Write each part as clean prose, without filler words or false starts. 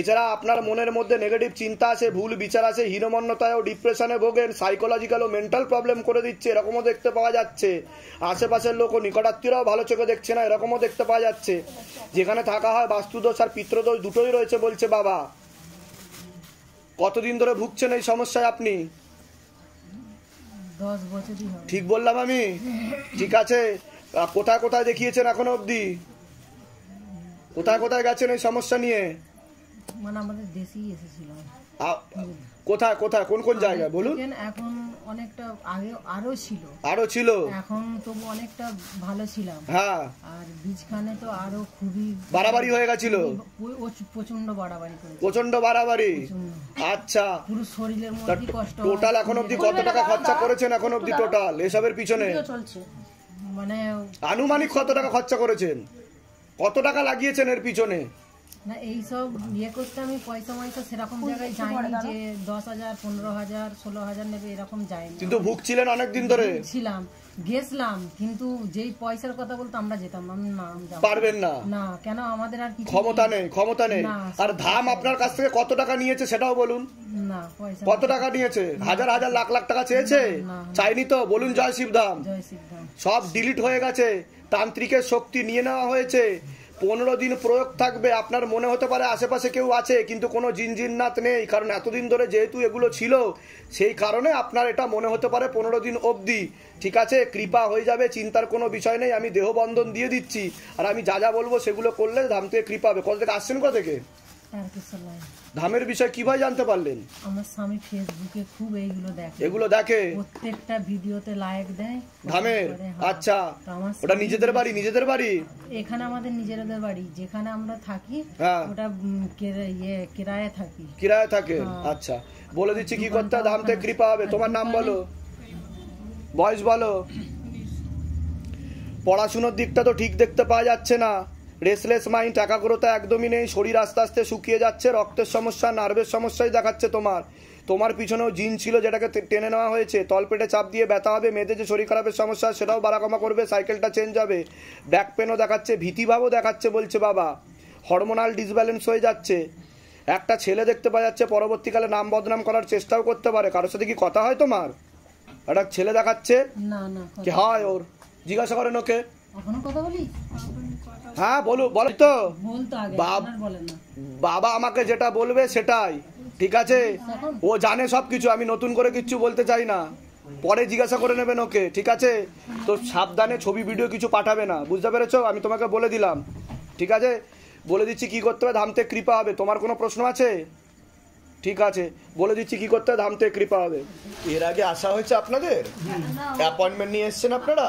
এছাড়া আপনার মনের মধ্যে নেগেটিভ চিন্তা আছে, ভুল বিচার আছে, হীনমন্যতায় ও ডিপ্রেশনে ভোগেন, সাইকোলজিক্যাল ও মেন্টাল প্রবলেম করে দিচ্ছে, এরকমও দেখতে পাওয়া যাচ্ছে। আশেপাশের লোক ও নিকটাত্মীয়রাও ভালো চোখে দেখছে না, এরকমও দেখতে পাওয়া যাচ্ছে। যেখানে থাকা হয় বাস্তুদোষ আর পিতৃদোষ দুটোই রয়েছে বলছে বাবা। কতদিন ধরে ভুগছেন এই সমস্যায় আপনি? 10 বছরই হবে। ঠিক বললাম আমি? ঠিক আছে, কোথায় কোথায় দেখিয়েছেন এখনো অবধি? কোথায় কোথায় গেছেন এই সমস্যা নিয়ে? মানে আমাদের দেশেই এসেছিলাম। কোথায় কোথায় কোন কোন জায়গায় বলুন? এখন অনেকটা আগে আরো ছিল, এখন তবু অনেকটা ভালো ছিলাম। হ্যাঁ, আর বীজখানে তো আরো খুবই বাড়াবাড়ি হয়ে গেছিল, প্রচন্ড বাড়াবাড়ি করেছে, প্রচন্ড বাড়াবাড়ি। আচ্ছা, পুরো শরীরের মধ্যে কষ্ট। টোটাল এখন অবধি কত টাকা খরচা করেছেন এখন অবধি টোটাল এসবের পিছনে? চলছে মানে আনুমানিক কত টাকা খরচা করেছেন? কত টাকা লাগিয়েছেন এর পিছনে? না এইসব ইয়ে করতে আমি পয়সা সেরকম জায়গায় যাইনি যে 10,000 15,000 16,000 নেবে এরকম যাইনি। কিন্তু ভুগছিলেন অনেকদিন ধরে? ছিলাম, গেছিলাম, কিন্তু যেই পয়সার কথা বলতো আমরা যেতাম না। পারবেন না? না, কেন আমাদের আর কিছু ক্ষমতা নেই। আর ধাম আপনার কাছ থেকে কত টাকা নিয়েছে সেটাও বলুন। না, পয়সা কত টাকা নিয়েছে? হাজার হাজার লাখ লাখ টাকা চেয়েছে? চাইনি তো? বলুন জয় শিবধাম। সব ডিলিট হয়ে গেছে, তান্ত্রিকের শক্তি নিয়ে নেওয়া হয়েছে। 15 দিন প্রয়োগ থাকবে। আপনার মনে হতে পারে আশেপাশে কেউ আছে, কিন্তু কোনো জিনজিন্নাত নেই, কারণ এতদিন ধরে যেহেতু এগুলো ছিল সেই কারণে আপনার এটা মনে হতে পারে 15 দিন অবধি। ঠিক আছে, কৃপা হয়ে যাবে, চিন্তার কোনো বিষয় নেই। আমি দেহবন্ধন দিয়ে দিচ্ছি, আর আমি যা যা বলবো সেগুলো করলে ধাম থেকে কৃপা হবে। কোথা থেকে আসছেন? কোথা থেকে? ধামের বিষয় কিভাবে জানতে পারলেন? আমার স্বামী ফেসবুকে খুব এগুলো দেখে, প্রত্যেকটা ভিডিওতে লাইক দেয় ধামের। আচ্ছা, ওটা নিজেদের বাড়ি? এখানে আমাদের নিজেদের বাড়ি, যেখানে আমরা থাকি ওটা কিরায়ে থাকে। আচ্ছা, বলে দিচ্ছি কি করতে হবে, ধাম থেকে কৃপা হবে। তোমার নাম বলো, বয়স বলো। পড়াশুনোর দিকটা তো ঠিক দেখতে পাওয়া যাচ্ছে না, রেসলেস মাইন্ড, একাগ্রতা একদমই নেই, শরীর আস্তে আস্তে শুকিয়ে যাচ্ছে, রক্তের সমস্যা, নার্ভের সমস্যাই দেখাচ্ছে তোমার পিছনেও জিন ছিল যেটাকে টেনে নেওয়া হয়েছে। তলপেটে চাপ দিয়ে ব্যথা হবে, মেয়েদের যে শরীর খারাপের সমস্যা সেটাও বাড়াকমা করবে, সাইকেলটা চেঞ্জ হবে, ব্যাক পেনও দেখাচ্ছে, ভীতিভাবও দেখাচ্ছে বলছে বাবা। হরমোনাল ডিসব্যালেন্স হয়ে যাচ্ছে। একটা ছেলে দেখতে পাওয়া যাচ্ছে, পরবর্তীকালে নাম বদনাম করার চেষ্টাও করতে পারে। কারোর সাথে কি কথা হয় তোমার? একটা ছেলে দেখাচ্ছে, কি হয় ওর? জিজ্ঞাসা করেন ওকে। হ্যাঁ বলো তো, বাবা আমাকে যেটা বলবে সেটাই, ঠিক আছে? ও জানে সবকিছু, আমি নতুন করে কিচ্ছু বলতে চাই না, পরে জিজ্ঞাসা করে নেবেন ওকে, ঠিক আছে? তো সাবধানে ছবি ভিডিও কিছু পাঠাবে না, বুঝতে পেরেছো? আমি তোমাকে বলে দিলাম, ঠিক আছে? বলে দিচ্ছি কি করতে হবে, ধাম থেকে কৃপা হবে। তোমার কোনো প্রশ্ন আছে? ঠিক আছে, বলে দিচ্ছি কি করতে হবে, ধাম থেকে কৃপা হবে। এর আগে আসা হয়েছে আপনাদের? অ্যাপয়েন্টমেন্ট নিয়ে এসেছেন আপনারা?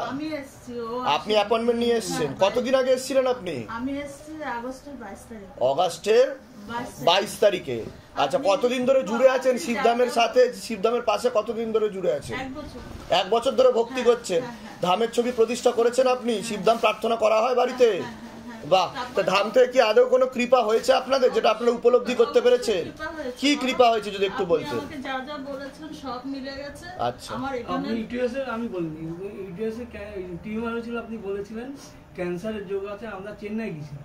আপনি অ্যাপয়েন্টমেন্ট নিয়ে এসেছেন? কতদিন আগে এসেছিলেন আপনি? অগাস্টের 22 তারিখে। আচ্ছা, কতদিন ধরে জুড়ে আছেন শিবধামের সাথে? শিবধামের পাশে কতদিন ধরে জুড়ে আছেন? 1 বছর ধরে ভক্তি করছেন। ধামের ছবি প্রতিষ্ঠা করেছেন আপনি? শিবধাম প্রার্থনা করা হয় বাড়িতে? বাহ, তো ধাম থেকে কি আদৌ কোনো কৃপা হয়েছে আপনাদের, যেটা আপনারা উপলব্ধি করতে পেরেছেন? কি কৃপা হয়েছে যদি একটু বলতেন? যা যা বলেছেন সব মিলে গেছে। আচ্ছা, আমার এখানে ইউটিউবে আমি বলিনি, ইউটিউবে টিউমার হয়েছিল, আপনি বলেছিলেন ক্যান্সারের যোগ আছে, আমরা চেন্নাই গেছি।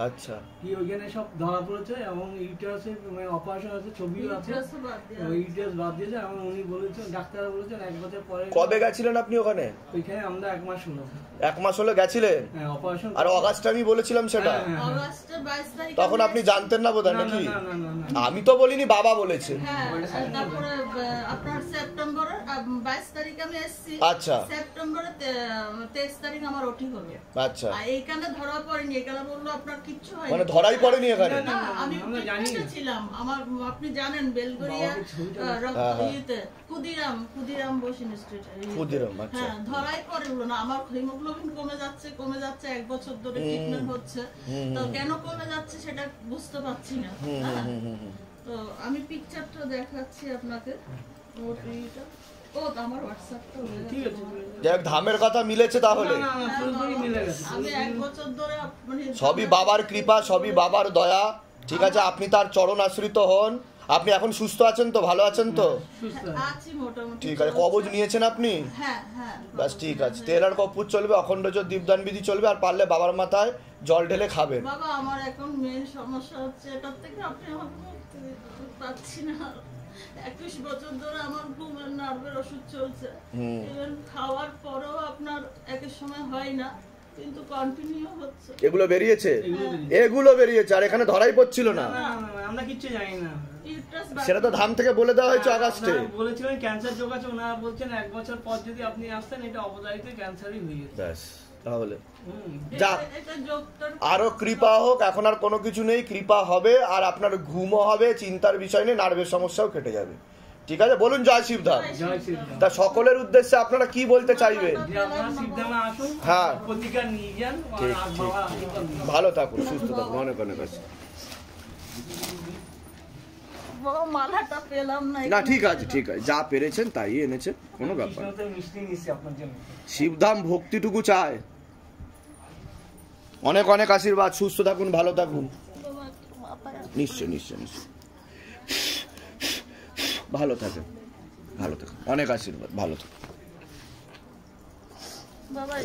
আচ্ছা, কি ওইখানে সব ধরা পড়েছে এবং ইউটিউবে অপারেশন আছে, ছবিও আছে, ইউটিউব বাদ দিয়েছে। এবং উনি বলেছেন, ডাক্তাররা বলেছেন 1 বছর পরে। কবে গেছিলেন আপনি ওখানে? ওইখানে আমরা 1 মাস হলো। 1 মাস হলো গেছিলেন? অপারেশন। আর অগাস্টে আমি বলেছিলাম সেটা, অগাস্টে 22 তারিখ। তখন আপনি জানতেন না বোধহয় নাকি? না, আমি তো বলিনি, বাবা বলেছে। তারপরে আপনার সেপ্টেম্বরের 22 তারিখে আমি এসেছি। আচ্ছা, সেপ্টেম্বরের 23 তারিখ আমার ওটি হলো। আচ্ছা, আর এইখানে ধরা পড়েনি, এখানে বললো আপনার কিচ্ছু হয়নি। মানে ধরাই পড়েনি এখানে? আমি ছিলাম, আমার আপনি জানেন বেলগড়িয়া ক্ষুদিরাম বসিন স্ট্রিট। হ্যাঁ, ধরাই পড়লো না। আমার হিমোগ্লোবিন কমে যাচ্ছে 1 বছর ধরে ট্রিটমেন্ট হচ্ছে, তো কেন কমে যাচ্ছে সেটা বুঝতে পারছি না। তো আমি পিকচারটা দেখাচ্ছি আপনাকে। আমার হোয়াটসঅ্যাপটা ঠিক আছে। যাক, ধামের কথা মিলেছে তাহলে। আমি 1 বছর ধরে সবই বাবার কৃপা, সবই বাবার দয়া, ঠিক আছে? আপনি তার চরণ আশ্রিত হন, আপনি এখন সুস্থ আছেন তো, ভালো আছেন তো? আছি মোটামুটি। ঠিক আছে, কবজ নিয়েছেন আপনি? হ্যাঁ হ্যাঁ। বাস ঠিক আছে, তেল আর কর্পূর চলবে, অখণ্ড জোর দীপদান বিধি চলবে, আর পারলে বাবার মাথায় জল ঢেলে খাবেন। বাবা আমার এখন মেন সমস্যা হচ্ছে এটার থেকে আপনি আমাকে মুক্তি দিতে পারছি না। 21 বছর ধরে আমার ঘুমের নার্ভের ওষুধ চলছে, ইভেন খাওয়ার পরেও আপনার একের সময় হয় না, কিন্তু কন্টিনিউ হচ্ছে। এগুলো বেরিয়েছে, এগুলো বেরিয়েছে, আর এখানে ধরাই পড়ছিল না। আমরা কিচ্ছু জানি না, সেটা তো ধাম থেকে বলে দেওয়া হয়েছে আগস্টে। বলেছিলেন ক্যান্সার যোগ আছে, ওনারা বলছেন 1 বছর পর যদি আপনি আসতেন এটা অবধারিত ক্যান্সারই হয়ে যেত। ব্যাস, তাহলে যাক, আরো কৃপা হোক, এখন আর কোনো কিছু নেই, কৃপা হবে, আর আপনার ঘুমও হবে, চিন্তার বিষয় নেই, নার্ভের সমস্যাও কেটে যাবে। ঠিক আছে, বলুন জয় শিবধাম। তা সকলের উদ্দেশ্যে আপনারা কি বলতে চাইবেন? হ্যাঁ, ভালো থাকুন, সুস্থ থাকুন, অনেক অনেক আছে। মালাটা পেলাম না। না ঠিক আছে, ঠিক আছে, যা পেরেছেন তাই এনেছেন, কোনো ব্যাপার। শিবধাম ভক্তিটুকু চায়। অনেক অনেক আশীর্বাদ, সুস্থ থাকুন, ভালো থাকুন। নিশ্চয় নিশ্চয় নিশ্চয়, ভালো থাকেন, ভালো থাকুন, অনেক আশীর্বাদ, ভালো থাকুন।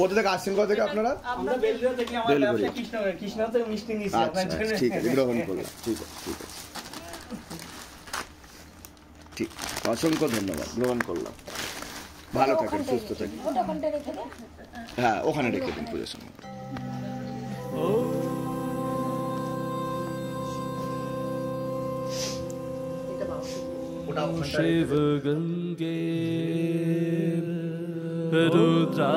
কোথা থেকে আসছেন, কোথা থেকে আপনারা? আচ্ছা ঠিক আছে, গ্রহণ করলাম, ঠিক আছে ঠিক আছে, ঠিক, অসংখ্য ধন্যবাদ, গ্রহণ করলাম। ভালো থাকেন, সুস্থ থাকেন। হ্যাঁ, ওখানে রেখে দিন পুজোর সময়। शिव गंगे रुद्रा